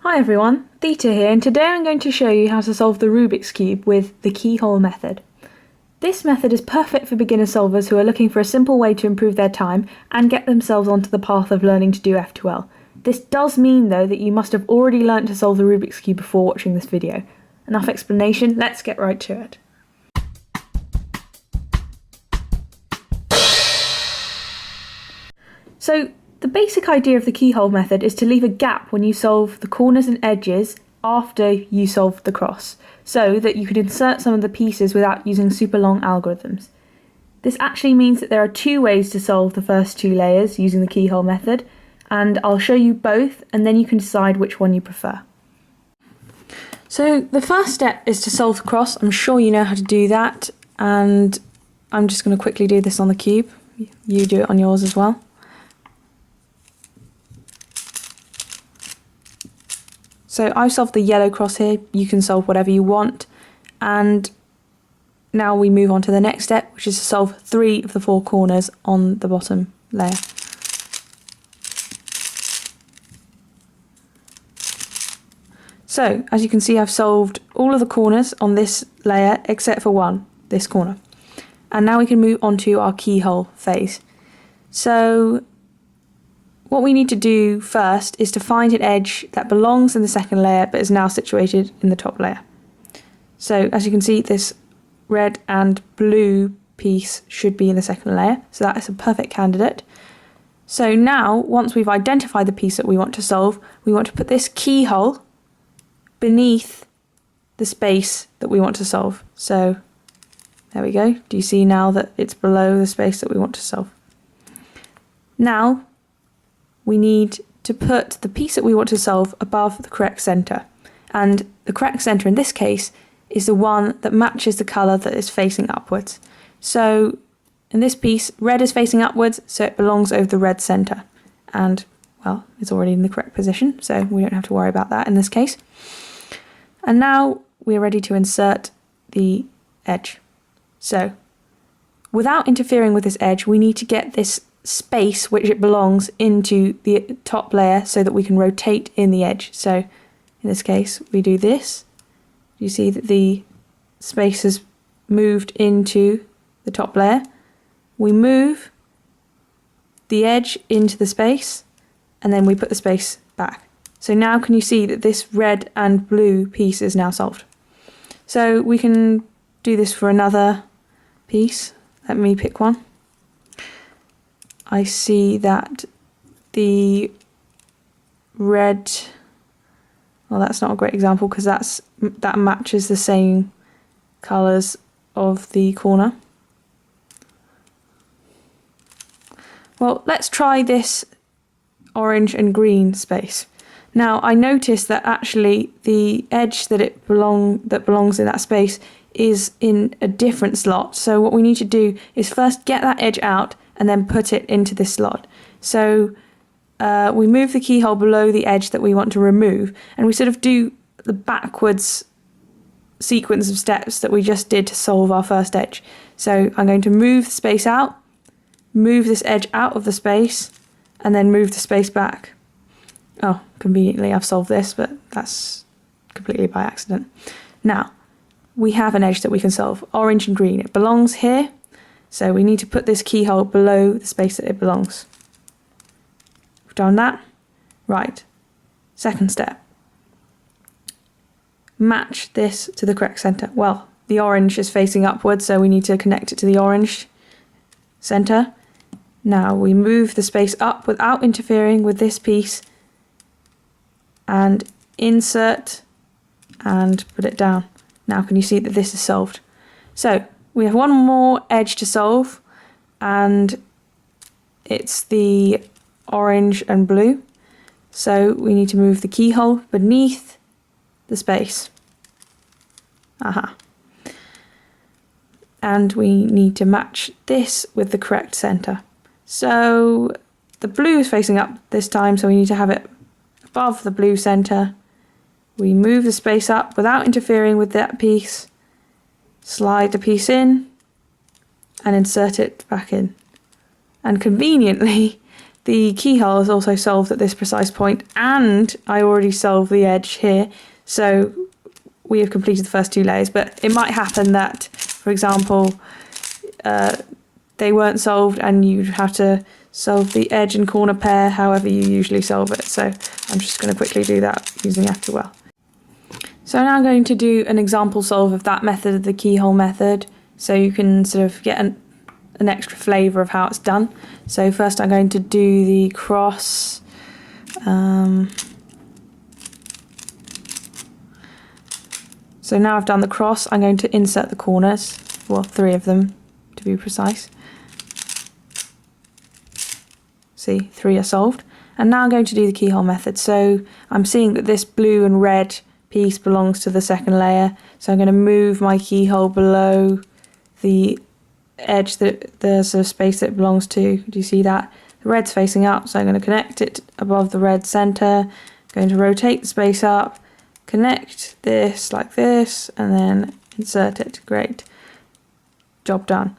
Hi everyone, Theta here, and today I'm going to show you how to solve the Rubik's Cube with the Keyhole Method. This method is perfect for beginner solvers who are looking for a simple way to improve their time and get themselves onto the path of learning to do F2L. This does mean though that you must have already learnt to solve the Rubik's Cube before watching this video. Enough explanation, let's get right to it. So, the basic idea of the keyhole method is to leave a gap when you solve the corners and edges after you solve the cross, so that you can insert some of the pieces without using super long algorithms. This actually means that there are two ways to solve the first two layers using the keyhole method, and I'll show you both and then you can decide which one you prefer. So the first step is to solve the cross. I'm sure you know how to do that, and I'm just going to quickly do this on the cube. You do it on yours as well. So I've solved the yellow cross here, you can solve whatever you want, and now we move on to the next step, which is to solve 3 of the 4 corners on the bottom layer. So, as you can see, I've solved all of the corners on this layer except for one, this corner. And now we can move on to our keyhole phase. So, what we need to do first is to find an edge that belongs in the second layer but is now situated in the top layer. So as you can see, this red and blue piece should be in the second layer, so that is a perfect candidate. So now, once we've identified the piece that we want to solve, we want to put this keyhole beneath the space that we want to solve. So there we go. Do you see now that it's below the space that we want to solve? Now we need to put the piece that we want to solve above the correct centre. And the correct centre in this case is the one that matches the colour that is facing upwards. So in this piece, red is facing upwards, so it belongs over the red centre. And, well, it's already in the correct position, so we don't have to worry about that in this case. And now we're ready to insert the edge. So, without interfering with this edge, we need to get this space which it belongs into the top layer so that we can rotate in the edge. So in this case we do this. You see that the space has moved into the top layer. We move the edge into the space and then we put the space back. So now can you see that this red and blue piece is now solved? So we can do this for another piece. Let me pick one. I see that the red, well, that's not a great example because that matches the same colours of the corner. Well, let's try this orange and green space. Now I noticed that actually the edge that belongs in that space is in a different slot. So what we need to do is first get that edge out and then put it into this slot. So we move the keyhole below the edge that we want to remove, and we sort of do the backwards sequence of steps that we just did to solve our first edge. So I'm going to move the space out, move this edge out of the space, and then move the space back. Oh, conveniently I've solved this, but that's completely by accident. Now, we have an edge that we can solve, orange and green. It belongs here. So we need to put this keyhole below the space that it belongs. We've done that. Right. Second step. Match this to the correct centre. Well, the orange is facing upwards, so we need to connect it to the orange centre. Now we move the space up without interfering with this piece and insert and put it down. Now can you see that this is solved? So we have one more edge to solve, and it's the orange and blue. So we need to move the keyhole beneath the space. Aha. And we need to match this with the correct centre. So the blue is facing up this time, so we need to have it above the blue centre. We move the space up without interfering with that piece. Slide the piece in and insert it back in. And conveniently, the keyhole is also solved at this precise point, and I already solved the edge here, so we have completed the first 2 layers. But it might happen that, for example, they weren't solved and you'd have to solve the edge and corner pair however you usually solve it. So I'm just going to quickly do that using F2L. So now I'm going to do an example solve of that method, of the keyhole method, so you can sort of get an extra flavour of how it's done. So first I'm going to do the cross. So now I've done the cross, I'm going to insert the corners, well 3 of them to be precise. See, 3 are solved. And now I'm going to do the keyhole method. So I'm seeing that this blue and red piece belongs to the second layer, so I'm going to move my keyhole below the edge, the sort of space that it belongs to. Do you see that? The red's facing up, so I'm going to connect it above the red center. Going to rotate the space up, connect this like this, and then insert it. Great. Job done.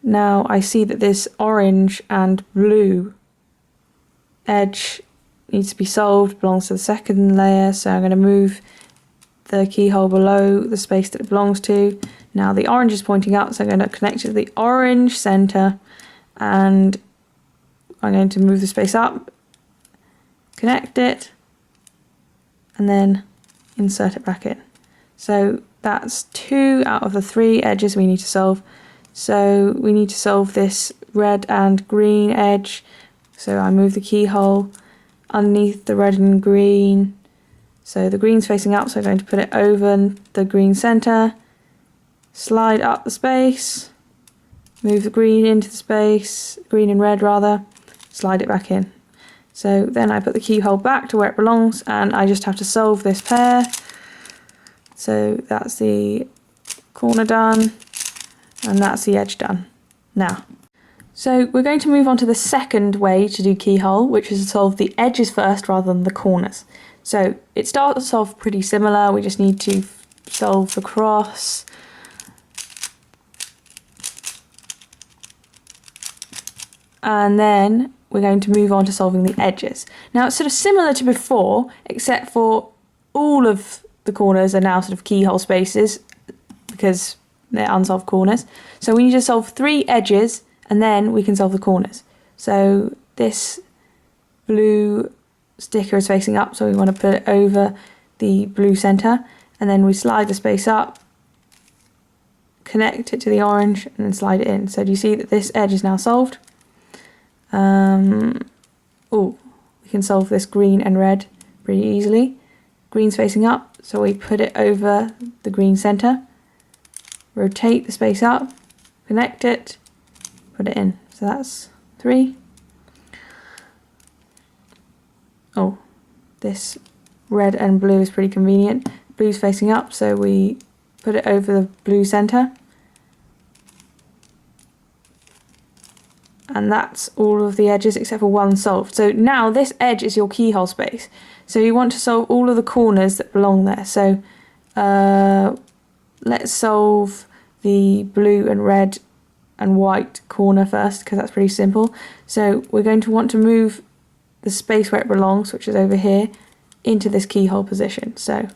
Now I see that this orange and blue edge needs to be solved, belongs to the second layer, so I'm going to move the keyhole below the space that it belongs to. Now the orange is pointing up, so I'm going to connect it to the orange center, and I'm going to move the space up, connect it, and then insert it back in. So that's 2 out of the 3 edges we need to solve. So we need to solve this red and green edge. So I move the keyhole underneath the red and green. So the green's facing up, so I'm going to put it over the green center, slide up the space, move the green into the space, green and red rather, slide it back in. So then I put the keyhole back to where it belongs, and I just have to solve this pair. So that's the corner done, and that's the edge done. Now, so we're going to move on to the second way to do keyhole, which is to solve the edges first rather than the corners. So it starts off pretty similar, we just need to solve the cross. And then we're going to move on to solving the edges. Now it's sort of similar to before, except for all of the corners are now sort of keyhole spaces because they're unsolved corners. So we need to solve 3 edges and then we can solve the corners. So this blue sticker is facing up, so we want to put it over the blue center, and then we slide the space up, connect it to the orange, and then slide it in. So do you see that this edge is now solved? We can solve this green and red pretty easily. Green's facing up, so we put it over the green center, rotate the space up, connect it, put it in. So that's 3. This red and blue is pretty convenient. Blue's facing up, so we put it over the blue center. And that's all of the edges except for 1 solved. So now this edge is your keyhole space. So you want to solve all of the corners that belong there. So let's solve the blue and red and white corner first, because that's pretty simple. So we're going to want to move the space where it belongs, which is over here, into this keyhole position. So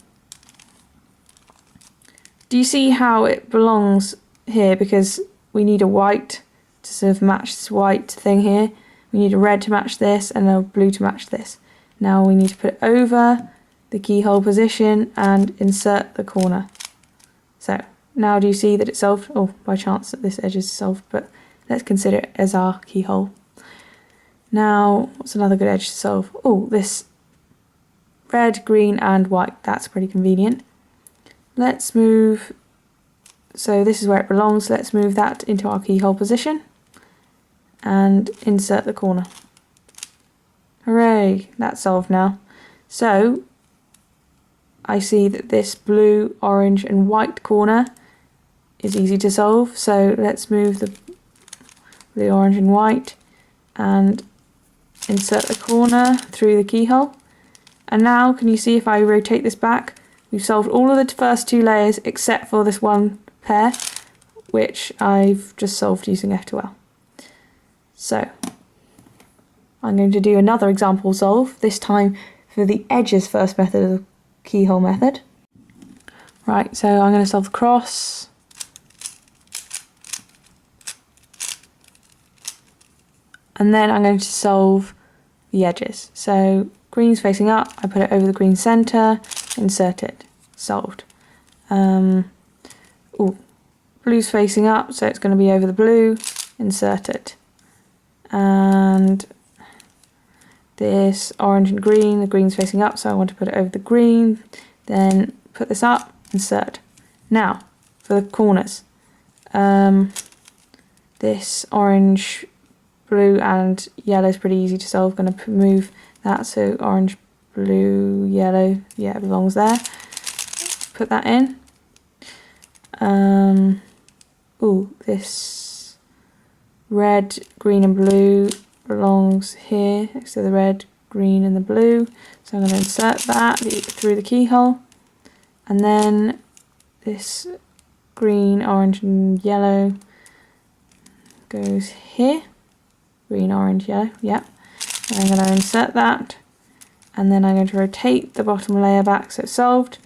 do you see how it belongs here? Because we need a white to sort of match this white thing here. We need a red to match this and a blue to match this. Now we need to put it over the keyhole position and insert the corner. So now do you see that it's solved? Oh, by chance that this edge is solved, but let's consider it as our keyhole. Now, what's another good edge to solve? Oh, this red, green and white. That's pretty convenient. Let's move, so this is where it belongs. Let's move that into our keyhole position and insert the corner. Hooray, that's solved now. So I see that this blue, orange and white corner is easy to solve. So let's move the blue, orange and white and insert the corner through the keyhole. And now can you see if I rotate this back, we've solved all of the first 2 layers except for this one pair, which I've just solved using F2L. So I'm going to do another example solve, this time for the edges first method of the keyhole method. Right, so I'm going to solve the cross. And then I'm going to solve the edges. So green's facing up, I put it over the green centre, insert it, solved. Blue's facing up, so it's going to be over the blue, insert it. And this orange and green, the green's facing up, so I want to put it over the green, then put this up, insert. Now, for the corners, this orange, blue and yellow is pretty easy to solve. I'm going to move that, so orange, blue, yellow, yeah, it belongs there. Put that in. This red, green and blue belongs here next to the red, green and the blue. So I'm going to insert that through the keyhole. And then this green, orange and yellow goes here. Green, orange, yellow, yep. And I'm going to insert that. And then I'm going to rotate the bottom layer back so it's solved.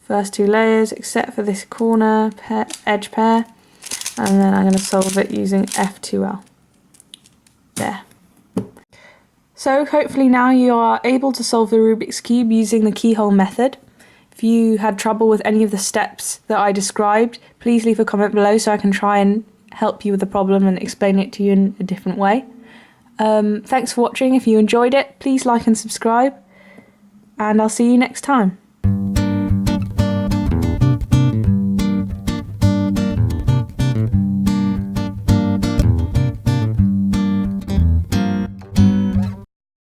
First two layers except for this corner edge pair. And then I'm going to solve it using F2L. There. So hopefully now you are able to solve the Rubik's Cube using the keyhole method. If you had trouble with any of the steps that I described, please leave a comment below so I can try and help you with the problem and explain it to you in a different way. Thanks for watching. If you enjoyed it, please like and subscribe, and I'll see you next time.